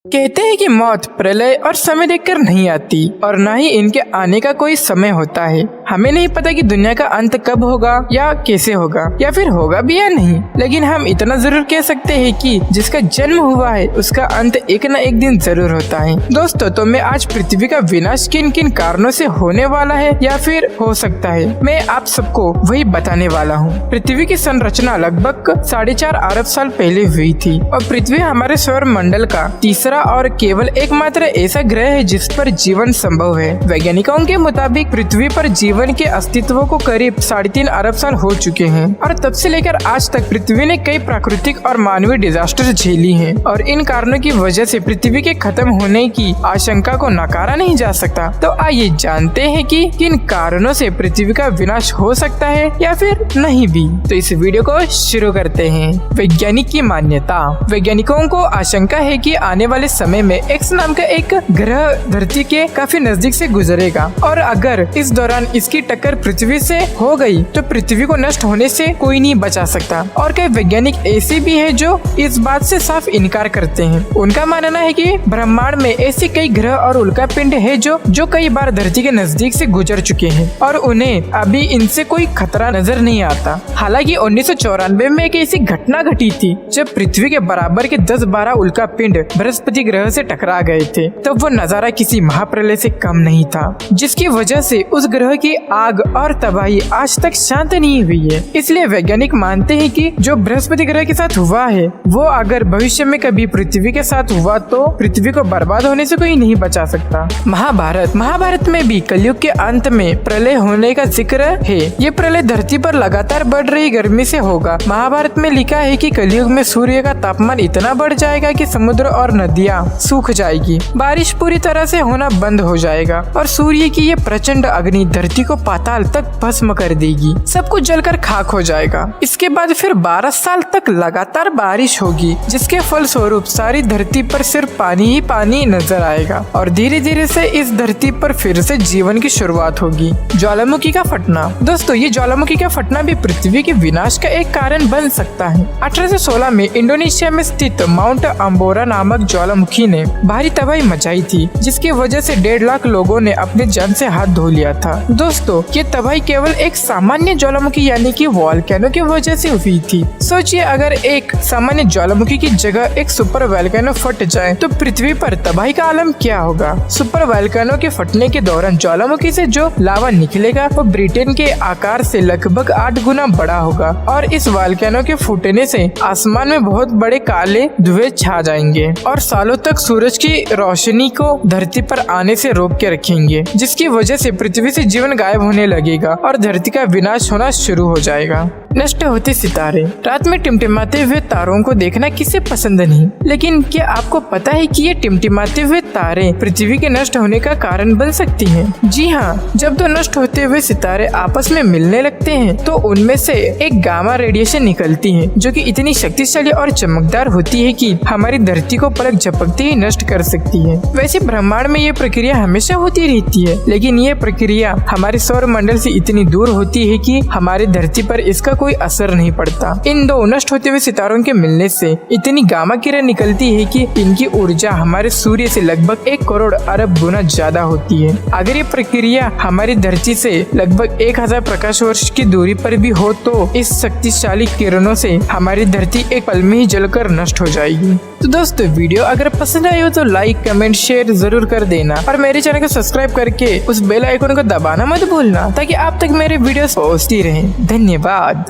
कहते हैं कि मौत प्रलय और समय देखकर नहीं आती और न ही इनके आने का कोई समय होता है। हमें नहीं पता कि दुनिया का अंत कब होगा या कैसे होगा या फिर होगा भी या नहीं, लेकिन हम इतना जरूर कह सकते हैं कि जिसका जन्म हुआ है उसका अंत एक न एक दिन जरूर होता है। दोस्तों, तो मैं आज पृथ्वी का विनाश किन किन कारणों से होने वाला है या फिर हो सकता है, मैं आप सबको वही बताने वाला हूँ। पृथ्वी की संरचना लगभग 4.5 अरब साल पहले हुई थी और पृथ्वी हमारे सौर मंडल का तीसरा और केवल एकमात्र ऐसा ग्रह है जिस पर जीवन संभव है। वैज्ञानिकों के मुताबिक पृथ्वी पर जीवन के अस्तित्व को करीब 3.5 अरब साल हो चुके हैं और तब से लेकर आज तक पृथ्वी ने कई प्राकृतिक और मानवीय डिजास्टर झेली हैं और इन कारणों की वजह से पृथ्वी के खत्म होने की आशंका को नकारा नहीं जा सकता। तो आइए जानते हैं कि किन कारणों से पृथ्वी का विनाश हो सकता है या फिर नहीं भी। तो इस वीडियो को शुरू करते हैं। वैज्ञानिक की मान्यता। वैज्ञानिकों को आशंका है कि आने वाले समय में एक्स नाम का एक ग्रह धरती के काफी नजदीक से गुजरेगा और अगर इस दौरान इसकी टक्कर पृथ्वी से हो गई तो पृथ्वी को नष्ट होने से कोई नहीं बचा सकता। और कई वैज्ञानिक ऐसे भी हैं जो इस बात से साफ इनकार करते हैं। उनका मानना है कि ब्रह्मांड में ऐसे कई ग्रह और उल्कापिंड है जो कई बार धरती के नजदीक से गुजर चुके हैं और उन्हें अभी इनसे कोई खतरा नजर नहीं आता। हालांकि 1994 में एक ऐसी घटना घटी थी जब पृथ्वी के बराबर के 10-12 उल्कापिंड बृहस्पति ग्रह से टकरा गए थे। तब वो नजारा किसी महाप्रलय से कम नहीं था, जिसकी वजह से उस ग्रह की आग और तबाही आज तक शांत नहीं हुई है। इसलिए वैज्ञानिक मानते हैं कि जो बृहस्पति ग्रह के साथ हुआ है वो अगर भविष्य में कभी पृथ्वी के साथ हुआ तो पृथ्वी को बर्बाद होने से कोई नहीं बचा सकता। महाभारत में भी कलयुग के अंत में प्रलय होने का जिक्र है। ये प्रलय धरती पर लगातार बढ़ रही गर्मी से होगा। महाभारत में लिखा है कि कलयुग में सूर्य का तापमान इतना बढ़ जाएगा कि समुद्र और नदियाँ सूख जाएगी, बारिश पूरी तरह से होना बंद हो जाएगा और सूर्य की ये प्रचंड अग्नि धरती को पाताल तक भस्म कर देगी। सब कुछ जलकर खाक हो जाएगा। इसके बाद फिर 12 साल तक लगातार बारिश होगी, जिसके फल स्वरूप सारी धरती पर सिर्फ पानी ही पानी नजर आएगा और धीरे धीरे से इस धरती पर फिर से जीवन की शुरुआत होगी। ज्वालामुखी का फटना। दोस्तों, ये ज्वालामुखी का फटना भी पृथ्वी के विनाश का एक कारण बन सकता है। 1816 में इंडोनेशिया में स्थित माउंट अंबोरा नामक ज्वालामुखी ने भारी तबाही मचाई थी, जिसकी वजह से 1.5 लाख लोगों ने अपने जान से हाथ धो लिया था। दोस्तों, ये तबाही केवल एक सामान्य ज्वालामुखी यानी कि वोल्केनो की वजह से हुई थी। सोचिए, अगर एक सामान्य ज्वालामुखी की जगह एक सुपर वोल्केनो फट जाए तो पृथ्वी पर तबाही का आलम क्या होगा। सुपर वोल्केनो के फटने के दौरान ज्वालामुखी से जो लावा निकलेगा वो ब्रिटेन के आकार से लगभग 8 गुना बड़ा होगा और इस वोल्केनो के फूटने से आसमान में बहुत बड़े काले धुएं छा जाएंगे और सालों तक सूरज की रोशनी को धरती पर आने से रोक के रखेंगे, जिसकी वजह से पृथ्वी से जीवन गायब होने लगेगा और धरती का विनाश होना शुरू हो जाएगा। नष्ट होते सितारे। रात में टिमटिमाते हुए तारों को देखना किसे पसंद नहीं, लेकिन क्या आपको पता है कि ये टिमटिमाते हुए तारे पृथ्वी के नष्ट होने का कारण बन सकती हैं? जी हाँ, जब दो नष्ट होते हुए सितारे आपस में मिलने लगते हैं तो उनमें से एक गामा रेडिएशन निकलती है जो कि इतनी शक्तिशाली और चमकदार होती है कि हमारी धरती को पलक झपकते ही नष्ट कर सकती है। वैसे ब्रह्मांड में ये प्रक्रिया हमेशा होती रहती है, लेकिन ये प्रक्रिया हमारे सौर मंडल से इतनी दूर होती है कि हमारी धरती पर इसका कोई असर नहीं पड़ता। इन दो नष्ट होते हुए सितारों के मिलने से इतनी गामा किरण निकलती है कि इनकी ऊर्जा हमारे सूर्य से लगभग 1 करोड़ अरब गुना ज्यादा होती है। अगर ये प्रक्रिया हमारी धरती से लगभग 1000 प्रकाश वर्ष की दूरी पर भी हो तो इस शक्तिशाली किरणों से हमारी धरती एक पल में ही जलकर नष्ट हो जाएगी। तो दोस्तों, वीडियो अगर पसंद आई हो तो लाइक, कमेंट, शेयर जरूर कर देना और मेरे चैनल को सब्सक्राइब करके उस बेल आइकन को दबाना मत भूलना ताकि आप तक मेरे वीडियोस पहुंचती रहें। धन्यवाद।